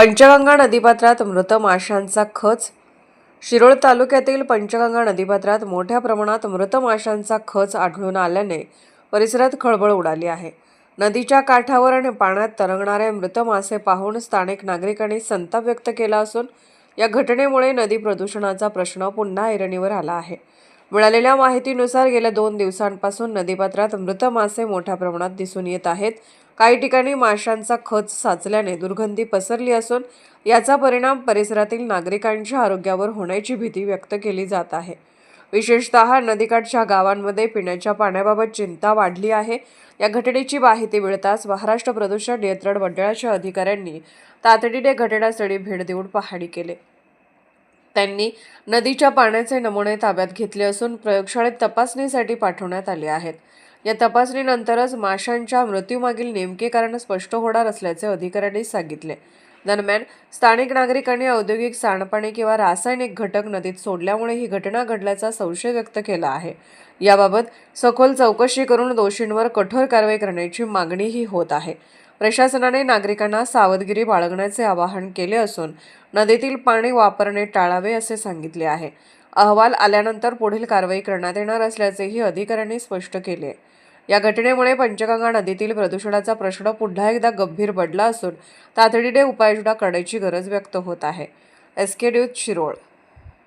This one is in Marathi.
पंचगंगा नदीपात्रात मृत माशांचा खच. शिरोळ तालुक्यातील पंचगंगा नदीपात्रात मोठ्या प्रमाणात मृत माशांचा खच आढळून आल्याने परिसरात खळबळ उडाली आहे. नदीच्या काठावर आणि पाण्यात तरंगणारे मृत मासे पाहून स्थानिक नागरिकांनी संताप व्यक्त केला असून या घटनेमुळे नदी प्रदूषणाचा प्रश्न पुन्हा ऐरणीवर आला आहे. मिळालेल्या माहितीनुसार गेल्या 2 दिवसांपासून नदीपात्रात मृत मासे मोठ्या प्रमाणात दिसून येत आहेत. काही ठिकाणी माशांचा खच साचल्याने दुर्गंधी पसरली असून याचा परिणाम परिसरातील नागरिकांच्या आरोग्यावर होण्याची भीती व्यक्त केली जात आहे. विशेषतः नदीकाठच्या गावांमध्ये पिण्याच्या पाण्याबाबत चिंता वाढली आहे. या घटनेची माहिती मिळताच महाराष्ट्र प्रदूषण नियंत्रण मंडळाच्या अधिकाऱ्यांनी तातडीने घटनास्थळी भेट देऊन पाहणी केली. त्यांनी नदीच्या पाण्याचे नमुने ताब्यात घेतले असून प्रयोगशाळेत तपासणीसाठी पाठवण्यात आले आहेत. या तपासणीनंतरच माशांच्या मृत्यूमागील नेमके कारण स्पष्ट होणार असल्याचे अधिकाऱ्यांनी सांगितले. दरम्यान स्थानिक नागरिकांनी औद्योगिक सांडपाणी किंवा रासायनिक घटक नदीत सोडल्यामुळे ही घटना घडल्याचा संशय व्यक्त केला आहे. याबाबत सखोल चौकशी करून दोषींवर कठोर कारवाई करण्याची मागणीही होत आहे. प्रशासनाने नागरिकांना सावधगिरी बाळगण्याचे आवाहन केले असून नदीतील पाणी वापरणे टाळावे असे सांगितले आहे. अहवाल आल्यानंतर पुढील कारवाई करण्यात येणार असल्याचेही अधिकाऱ्यांनी स्पष्ट केले. या घटनेमुळे पंचगंगा नदीतील प्रदूषणाचा प्रश्न पुन्हा एकदा गंभीर बनला असून तातडीने उपाययोजना करण्याची गरज व्यक्त होत आहे. SK news Shirol.